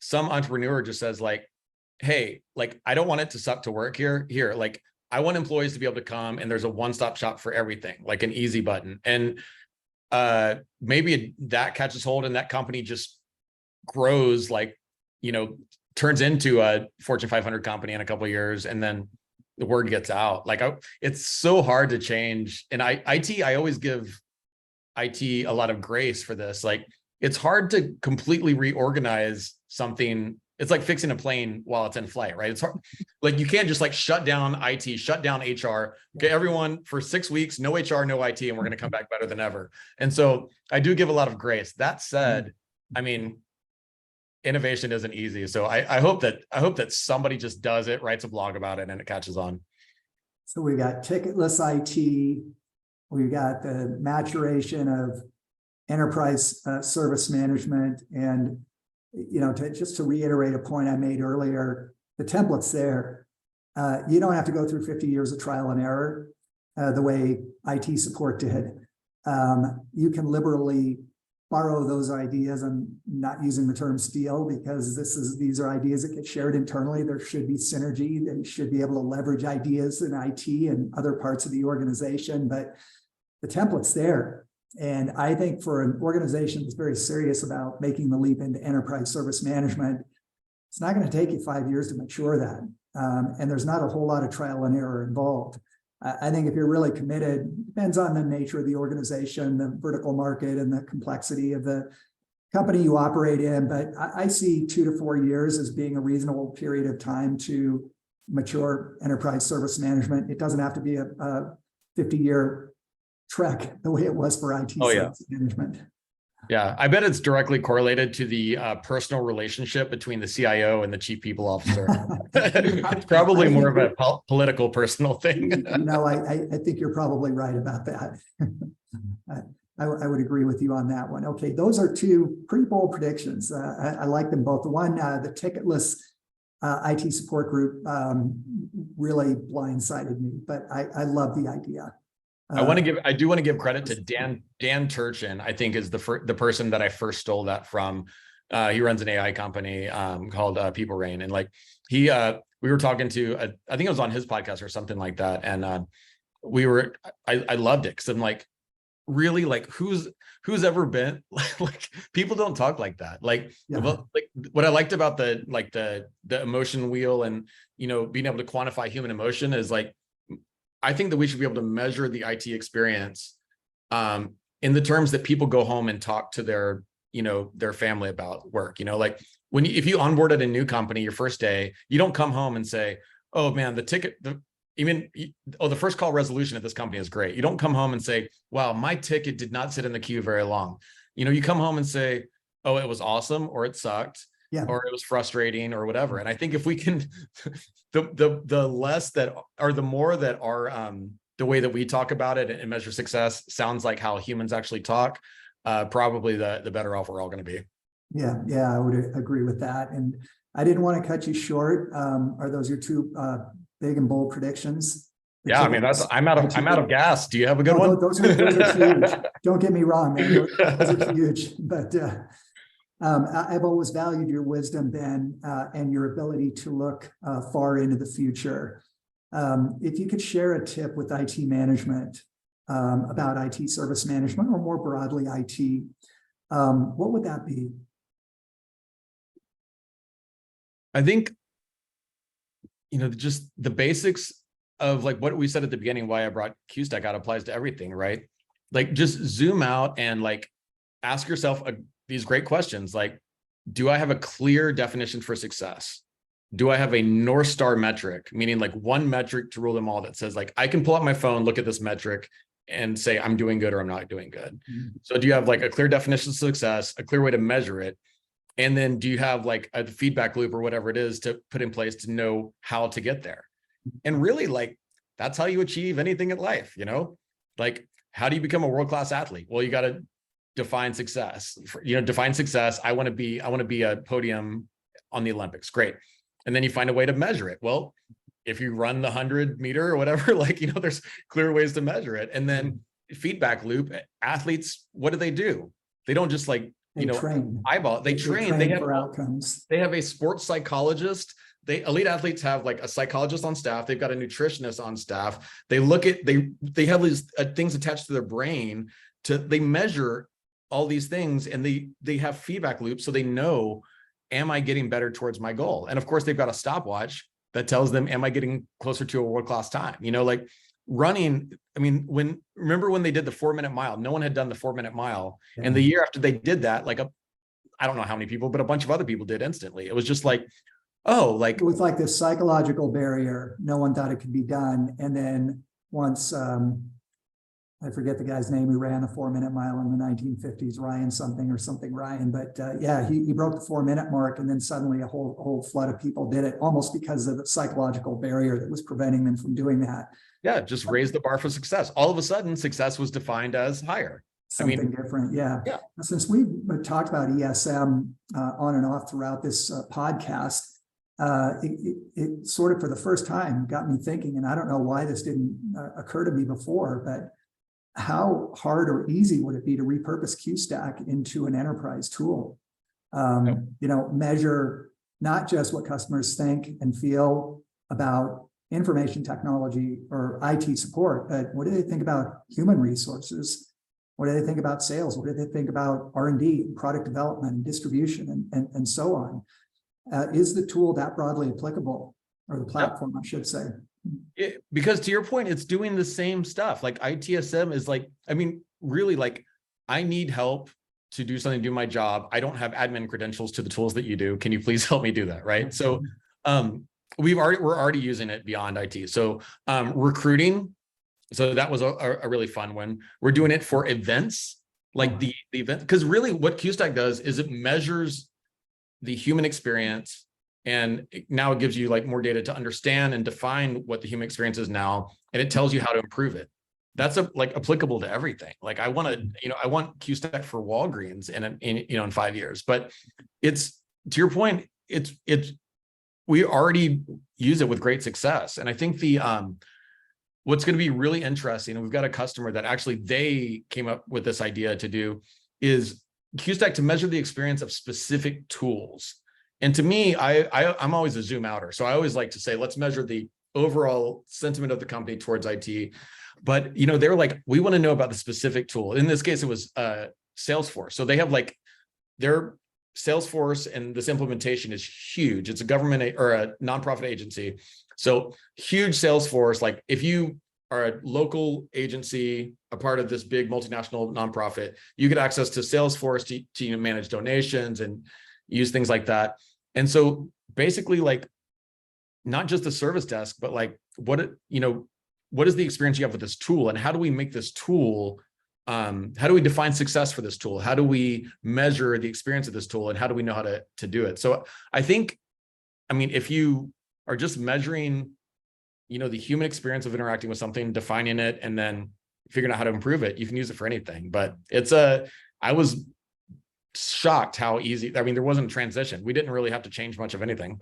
some entrepreneur just says like, hey, like, I don't want it to suck to work here. Like, I want employees to be able to come and there's a one-stop shop for everything, like an easy button. And maybe that catches hold and that company just grows, like, turns into a Fortune 500 company in a couple of years, and then the word gets out. Like, it's so hard to change. And I always give IT a lot of grace for this. Like, it's hard to completely reorganize something. It's like fixing a plane while it's in flight, right? It's hard. Like, you can't just like shut down IT, shut down HR. Okay, everyone for 6 weeks, no HR, no IT, and we're going to come back better than ever. And so I do give a lot of grace. That said, I mean, innovation isn't easy. So I hope that somebody just does it, writes a blog about it, and it catches on. So we've got ticketless IT. We've got the maturation of enterprise service management. And, to reiterate a point I made earlier, the template's there. You don't have to go through 50 years of trial and error the way IT support did. You can liberally borrow those ideas. I'm not using the term steal because these are ideas that get shared internally. There should be synergy. They should be able to leverage ideas in IT and other parts of the organization, but the template's there. And I think for an organization that's very serious about making the leap into enterprise service management, it's not going to take you 5 years to mature that. And there's not a whole lot of trial and error involved. I think if you're really committed, depends on the nature of the organization, the vertical market, and the complexity of the company you operate in. But I see 2 to 4 years as being a reasonable period of time to mature enterprise service management. It doesn't have to be a 50-year trek the way it was for IT service management. Yeah, I bet it's directly correlated to the personal relationship between the CIO and the chief people officer. It's probably more of a political, personal thing. I think you're probably right about that. I would agree with you on that one. Okay, those are 2 pretty bold predictions. I like them both. The one, the ticketless IT support group really blindsided me, but I love the idea. I do want to give credit to Dan Turchin. I think is the person that I first stole that from. He runs an AI company called People Rain, and like we were talking to I think it was on his podcast or something like that, and I loved it because I'm like, really, like who's ever been like people don't talk like that. Like, well, like what I liked about the emotion wheel and being able to quantify human emotion is like, I think that we should be able to measure the IT experience in the terms that people go home and talk to their family about work. Like if you onboarded a new company your first day, you don't come home and say, oh man, the first call resolution at this company is great. You don't come home and say, wow, my ticket did not sit in the queue very long. You come home and say, oh, it was awesome, or it sucked. Yeah. Or it was frustrating or whatever. And I think if we can, the less that, or the more that our, the way that we talk about it and measure success sounds like how humans actually talk, probably the better off we're all going to be. Yeah, I would agree with that. And I didn't want to cut you short. Are those your 2 big and bold predictions? Yeah, I mean, I'm out of gas. Do you have a good one? Those are huge. Don't get me wrong, man. Those are huge. But I've always valued your wisdom, Ben, and your ability to look far into the future. If you could share a tip with IT management about IT service management, or more broadly IT, what would that be? I think, just the basics of like what we said at the beginning, why I brought QSTAC out applies to everything, right? Like just zoom out and like ask yourself these great questions. Like, do I have a clear definition for success? Do I have a North Star metric, meaning like one metric to rule them all that says like, I can pull out my phone, look at this metric and say, I'm doing good or I'm not doing good. Mm-hmm. So do you have like a clear definition of success, a clear way to measure it? And then do you have like a feedback loop or whatever it is to put in place to know how to get there? And really, like, that's how you achieve anything in life, like, how do you become a world-class athlete? Well, you got to define success, define success. I want to be a podium on the Olympics. Great. And then you find a way to measure it. Well, if you run the 100-meter or whatever, like, there's clear ways to measure it. And then feedback loop, athletes, what do? They don't just like, train. Eyeball. They train. They have for outcomes. They have a sports psychologist. Elite athletes have like a psychologist on staff. They've got a nutritionist on staff. They look at, they have these things attached to their brain they measure all these things, and they have feedback loops. So they know, am I getting better towards my goal? And of course they've got a stopwatch that tells them, am I getting closer to a world-class time? Like running. I mean, remember when they did the 4-minute mile, no one had done the 4-minute mile. Yeah. And the year after they did that, like I don't know how many people, but a bunch of other people did instantly. It was just like, it was like this psychological barrier. No one thought it could be done. And then once, I forget the guy's name who ran the 4-minute mile in the 1950s, Ryan, but he broke the 4-minute mark, and then suddenly a whole flood of people did it, almost because of the psychological barrier that was preventing them from doing that. Yeah, just raise the bar for success. All of a sudden, success was defined as higher. Something different, yeah. Since we've talked about ESM on and off throughout this podcast, it sort of, for the first time, got me thinking, and I don't know why this didn't occur to me before, but how hard or easy would it be to repurpose QSTAC into an enterprise tool? Measure not just what customers think and feel about information technology or IT support, but what do they think about human resources? What do they think about sales? What do they think about R&D, product development, and distribution, and so on? Is the tool that broadly applicable, or the platform, I should say? Because to your point, it's doing the same stuff. Like ITSM is like, really, like, I need help to do something, do my job. I don't have admin credentials to the tools that you do. Can you please help me do that? Right. So we're already using it beyond IT. So recruiting. So that was a really fun one. We're doing it for events, like the event, because really what QSTAC does is it measures the human experience. And now it gives you like more data to understand and define what the human experience is now. And it tells you how to improve it. That's applicable to everything. Like I want QSTAC for Walgreens in 5 years, but it's, to your point, we already use it with great success. And I think what's going to be really interesting, and we've got a customer that actually they came up with this idea to do, is QSTAC to measure the experience of specific tools. And to me, I'm always a zoom outer. So I always like to say, let's measure the overall sentiment of the company towards IT. But, they were like, we want to know about the specific tool. In this case, it was Salesforce. So they have like their Salesforce, and this implementation is huge. It's a government or a nonprofit agency. So huge Salesforce. Like if you are a local agency, a part of this big multinational nonprofit, you get access to Salesforce to manage donations and use things like that. And so basically, like, not just the service desk, but like what is the experience you have with this tool, and how do we make this tool, how do we define success for this tool? How do we measure the experience of this tool, and how do we know how to do it? So I think, if you are just measuring, the human experience of interacting with something, defining it, and then figuring out how to improve it, you can use it for anything. But I was shocked how easy, there wasn't a transition. We didn't really have to change much of anything.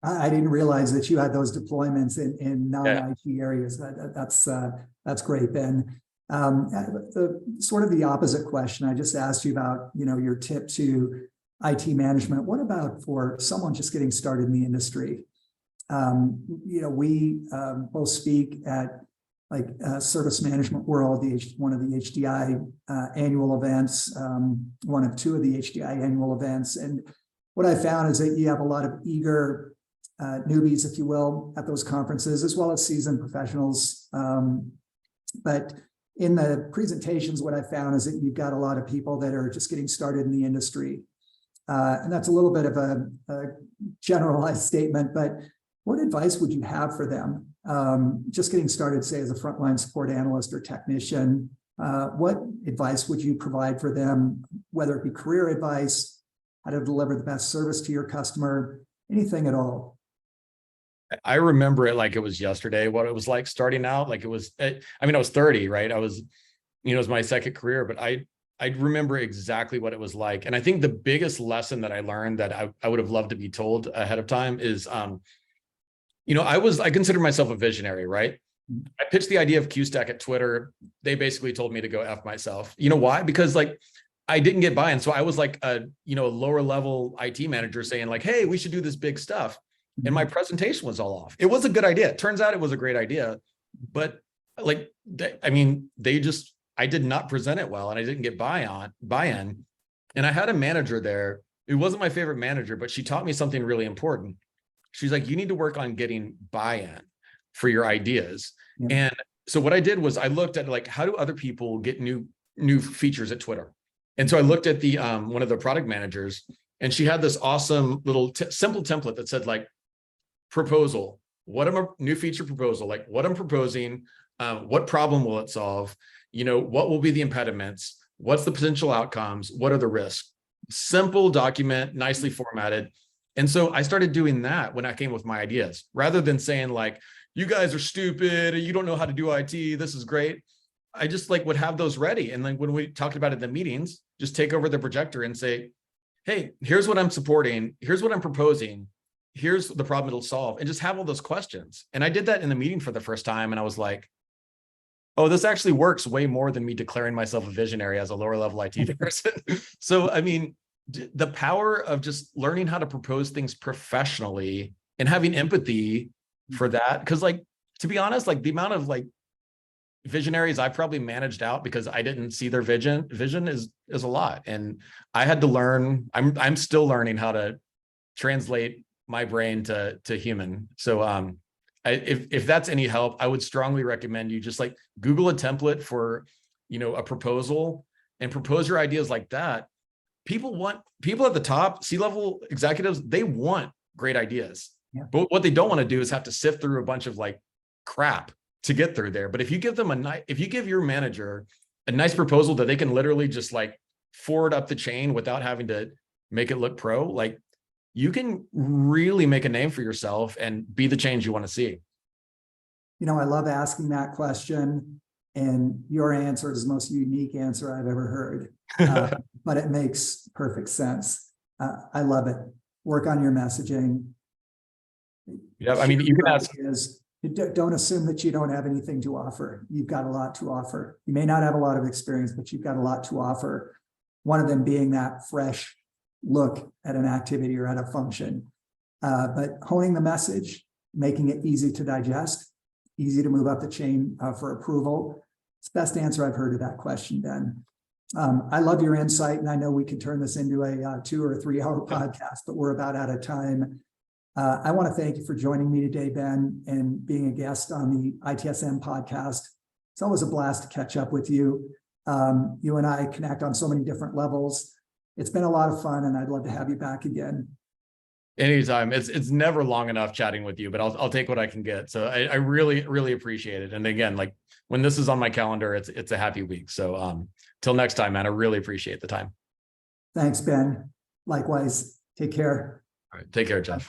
I didn't realize that you had those deployments in non-IT areas. That's great, Ben. The sort of the opposite question I just asked you about, your tip to IT management. What about for someone just getting started in the industry? We both speak at like Service Management World, one of the HDI annual events, one of two of the HDI annual events. And what I found is that you have a lot of eager newbies, if you will, at those conferences, as well as seasoned professionals. But in the presentations, what I found is that you've got a lot of people that are just getting started in the industry. And that's a little bit of a generalized statement, but what advice would you have for them? Just getting started, say, as a frontline support analyst or technician, what advice would you provide for them, whether it be career advice, how to deliver the best service to your customer, anything at all? I remember it like it was yesterday, what it was like starting out. Like it was, I was 30, right? I was, it was my second career, but I remember exactly what it was like. And I think the biggest lesson that I learned that I would have loved to be told ahead of time is, I consider myself a visionary, right? I pitched the idea of QSTAC at Twitter. They basically told me to go F myself. You know why? Because like, I didn't get buy-in. So I was like a lower level IT manager saying like, hey, we should do this big stuff. And my presentation was all off. It was a good idea. It turns out it was a great idea, but like, I did not present it well and I didn't get buy-in. And I had a manager there. It wasn't my favorite manager, but she taught me something really important. She's like, you need to work on getting buy-in for your ideas. Yeah. And so what I did was I looked at like, how do other people get new features at Twitter? And so I looked at the one of the product managers, and she had this awesome little simple template that said like, proposal, what am a new feature proposal, like what I'm proposing, what problem will it solve, what will be the impediments, what's the potential outcomes, what are the risks? Simple document, nicely formatted. And so I started doing that when I came with my ideas, rather than saying like, you guys are stupid, or you don't know how to do IT, this is great. I just like would have those ready. And then when we talked about it in the meetings, just take over the projector and say, hey, here's what I'm supporting, here's what I'm proposing, here's the problem it'll solve, and just have all those questions. And I did that in the meeting for the first time. And I was like, oh, this actually works way more than me declaring myself a visionary as a lower level IT person. So, the power of just learning how to propose things professionally and having empathy for that. Because like, to be honest, like the amount of like visionaries I probably managed out because I didn't see their vision is a lot. And I had to learn, I'm still learning how to translate my brain to human. So if that's any help, I would strongly recommend you just like Google a template for, a proposal and propose your ideas like that. People at the top, C-level executives, they want great ideas. Yeah. But what they don't want to do is have to sift through a bunch of like crap to get through there. But if you give them if you give your manager a nice proposal that they can literally just like forward up the chain without having to make it look pro, like you can really make a name for yourself and be the change you want to see. I love asking that question, and your answer is the most unique answer I've ever heard, but it makes perfect sense. I love it. Work on your messaging. Yeah, you can ask. Don't assume that you don't have anything to offer. You've got a lot to offer. You may not have a lot of experience, but you've got a lot to offer. One of them being that fresh look at an activity or at a function, but honing the message, making it easy to digest, easy to move up the chain for approval. It's the best answer I've heard to that question, Ben. I love your insight, and I know we could turn this into a 2 or 3 hour podcast, but we're about out of time. I want to thank you for joining me today, Ben, and being a guest on the ITSM podcast. It's always a blast to catch up with you. You and I connect on so many different levels. It's been a lot of fun, and I'd love to have you back again. Anytime. It's never long enough chatting with you, but I'll take what I can get. So I really, really appreciate it. And again, like when this is on my calendar, it's a happy week. So till next time, man, I really appreciate the time. Thanks, Ben. Likewise. Take care. All right. Take care, Jeff.